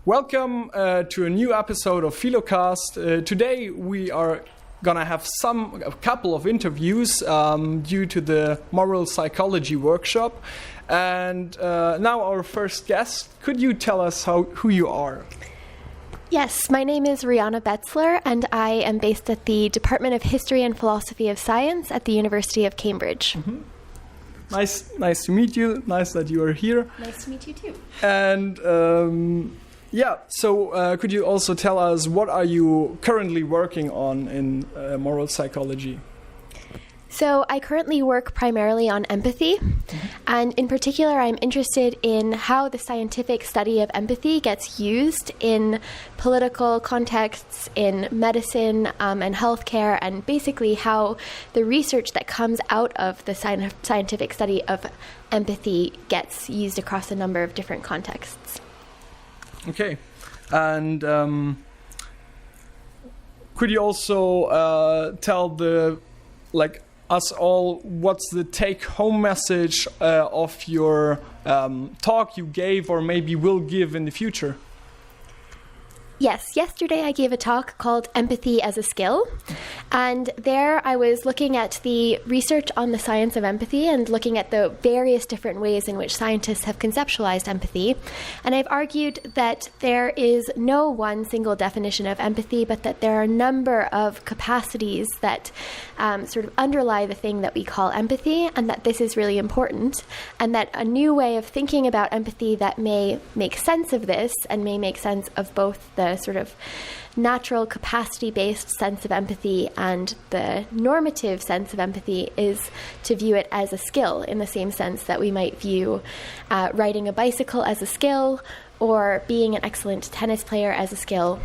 Welcome to a new episode of Philocast. Today we are gonna have a couple of interviews due to the moral psychology workshop. And now our first guest, could you tell us who you are? Yes, my name is Riana Betzler, and I am based at the Department of History and Philosophy of Science at the University of Cambridge. Mm-hmm. Nice to meet you. Nice that you are here. Nice to meet you too. And so could you also tell us what are you currently working on in moral psychology? So I currently work primarily on empathy, and in particular I'm interested in how the scientific study of empathy gets used in political contexts, in medicine and healthcare, and basically how the research that comes out of the scientific study of empathy gets used across a number of different contexts. Okay, and could you also tell us all what's the take-home message of your talk you gave or maybe will give in the future? Yes, yesterday I gave a talk called Empathy as a Skill, and there I was looking at the research on the science of empathy and looking at the various different ways in which scientists have conceptualized empathy. And I've argued that there is no one single definition of empathy, but that there are a number of capacities that sort of underlie the thing that we call empathy, and that this is really important, and that a new way of thinking about empathy that may make sense of this and may make sense of both the sort of natural capacity-based sense of empathy and the normative sense of empathy is to view it as a skill, in the same sense that we might view riding a bicycle as a skill or being an excellent tennis player as a skill,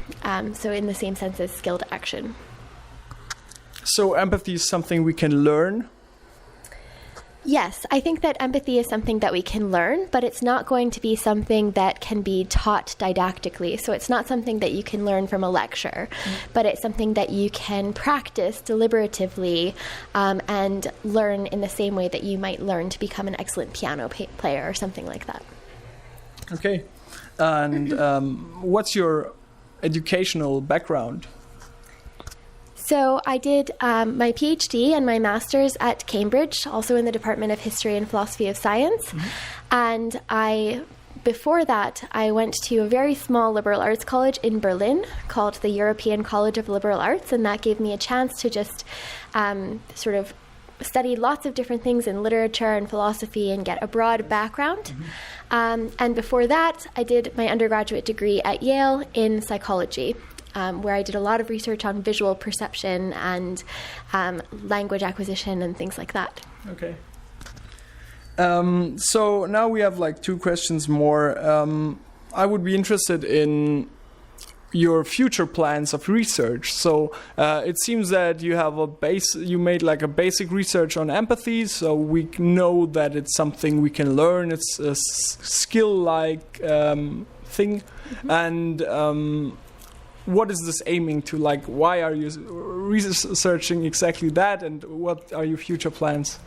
so in the same sense as skilled action. So empathy is something we can learn? Yes, I think that empathy is something that we can learn, but it's not going to be something that can be taught didactically. So it's not something that you can learn from a lecture, but it's something that you can practice deliberatively and learn in the same way that you might learn to become an excellent piano player or something like that. Okay. And what's your educational background? So I did my PhD and my master's at Cambridge, also in the Department of History and Philosophy of Science. And before that, I went to a very small liberal arts college in Berlin called the European College of Liberal Arts, and that gave me a chance to just sort of study lots of different things in literature and philosophy and get a broad background. And before that, I did my undergraduate degree at Yale in psychology, where I did a lot of research on visual perception and language acquisition and things like that. Okay. So now we have like two questions more. I would be interested in your future plans of research. So it seems that you have you made like a basic research on empathy, so we know that it's something we can learn. It's a skill-like thing. And what is this aiming to? Like, why are you researching exactly that, and what are your future plans?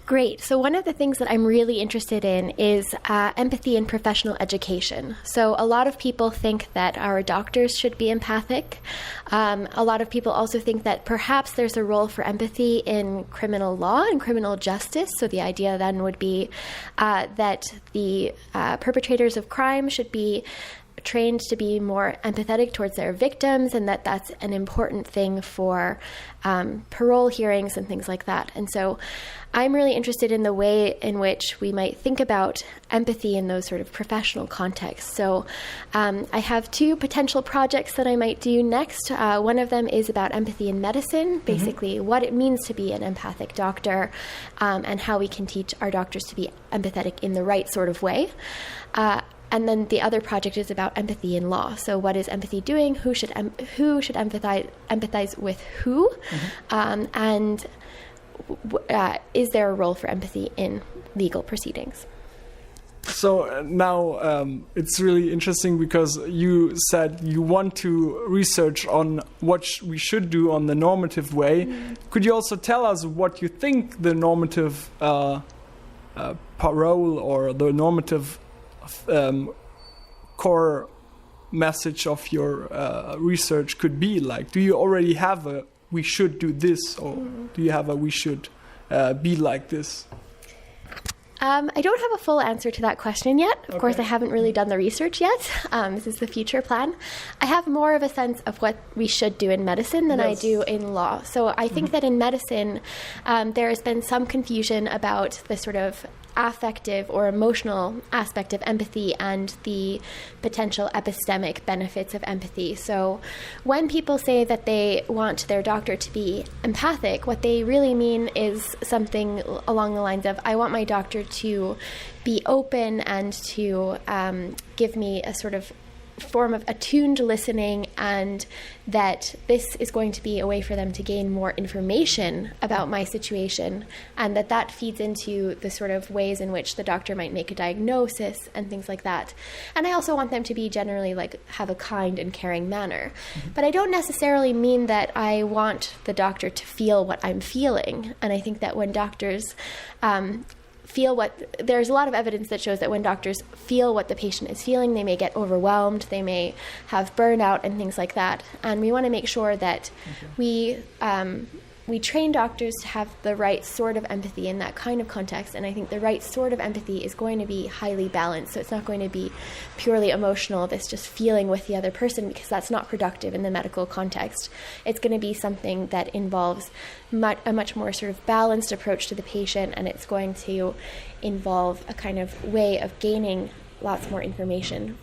Great. So one of the things that I'm really interested in is empathy in professional education. So a lot of people think that our doctors should be empathic. A lot of people also think that perhaps there's a role for empathy in criminal law and criminal justice. So the idea then would be that the perpetrators of crime should be trained to be more empathetic towards their victims, and that's an important thing for parole hearings and things like that. And so I'm really interested in the way in which we might think about empathy in those sort of professional contexts. So I have two potential projects that I might do next. One of them is about empathy in medicine, basically what it means to be an empathic doctor, and how we can teach our doctors to be empathetic in the right sort of way. And then the other project is about empathy in law. So what is empathy doing? Who should empathize with who? And is there a role for empathy in legal proceedings? So now it's really interesting because you said you want to research on what we should do on the normative way. Could you also tell us what you think the normative parole or the normative core message of your research could be? Like, do you already have a we should do this, or do you have a we should be like this? I don't have a full answer to that question yet. Of course, I haven't really done the research yet. This is the future plan. I have more of a sense of what we should do in medicine than I do in law. So I think that in medicine, there has been some confusion about the sort of affective or emotional aspect of empathy and the potential epistemic benefits of empathy. So when people say that they want their doctor to be empathic, what they really mean is something along the lines of, I want my doctor to be open and to give me a sort of form of attuned listening, and that this is going to be a way for them to gain more information about my situation, and that feeds into the sort of ways in which the doctor might make a diagnosis and things like that. And I also want them to be generally have a kind and caring manner. But I don't necessarily mean that I want the doctor to feel what I'm feeling. And I think that when doctors there's a lot of evidence that shows that when doctors feel what the patient is feeling, they may get overwhelmed, they may have burnout and things like that. And we want to make sure that we train doctors to have the right sort of empathy in that kind of context. And I think the right sort of empathy is going to be highly balanced. So it's not going to be purely emotional, this just feeling with the other person, because that's not productive in the medical context. It's going to be something that involves a much more sort of balanced approach to the patient, and it's going to involve a kind of way of gaining lots more information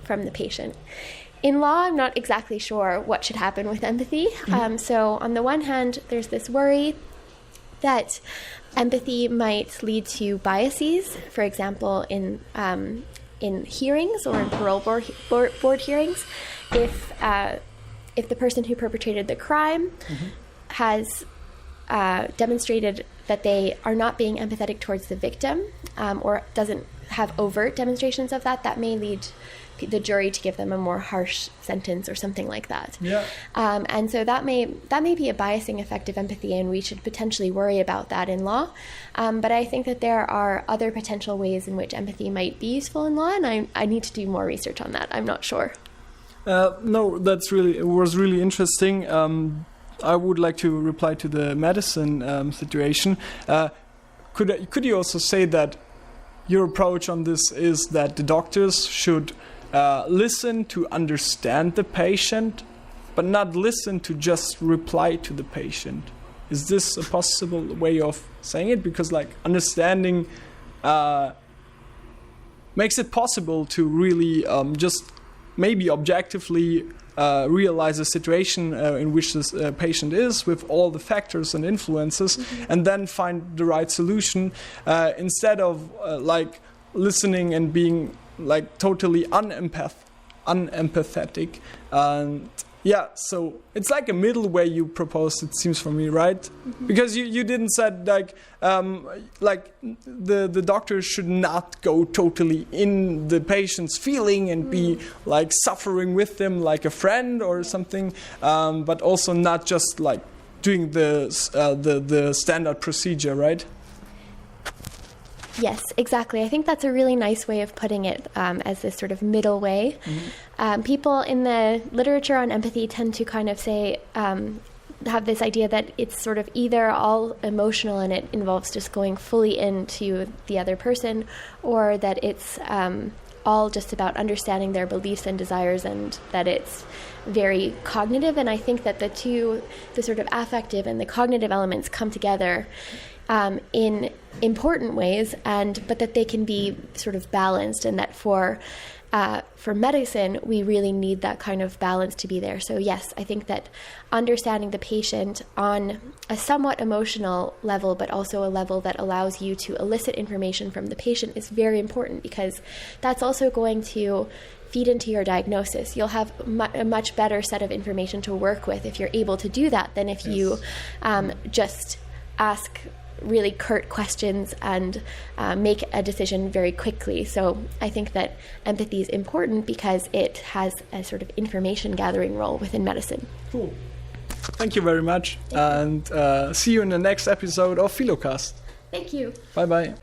from the patient. In law, I'm not exactly sure what should happen with empathy. So on the one hand, there's this worry that empathy might lead to biases. For example, in hearings or in parole board hearings, if the person who perpetrated the crime has demonstrated that they are not being empathetic towards the victim, or doesn't have overt demonstrations of that, that may lead the jury to give them a more harsh sentence or something like that. And so that may be a biasing effect of empathy, and we should potentially worry about that in law. But I think that there are other potential ways in which empathy might be useful in law, and I need to do more research on that. I'm not sure. No, it was really interesting. I would like to reply to the medicine situation. Could you also say that your approach on this is that the doctors should listen to understand the patient, but not listen to just reply to the patient? Is this a possible way of saying it? Because understanding makes it possible to really just maybe objectively realize a situation in which this patient is, with all the factors and influences, and then find the right solution, instead of listening and being totally unempathetic. And so it's like a middle way you proposed, it seems for me, right? Because you didn't said the doctor should not go totally in the patient's feeling and be suffering with them like a friend or something, but also not just doing the standard procedure, right? Yes, exactly. I think that's a really nice way of putting it, as this sort of middle way. People in the literature on empathy tend to kind of say, have this idea that it's sort of either all emotional and it involves just going fully into the other person, or that it's all just about understanding their beliefs and desires, and that it's very cognitive. And I think that the sort of affective and the cognitive elements come together in important ways, but that they can be sort of balanced, and that for medicine, we really need that kind of balance to be there. So yes, I think that understanding the patient on a somewhat emotional level, but also a level that allows you to elicit information from the patient, is very important, because that's also going to feed into your diagnosis. You'll have a much better set of information to work with if you're able to do that than if you just ask really curt questions and make a decision very quickly. So I think that empathy is important because it has a sort of information gathering role within medicine. Cool. Thank you very much, and see you in the next episode of Philocast. Thank you. Bye-bye.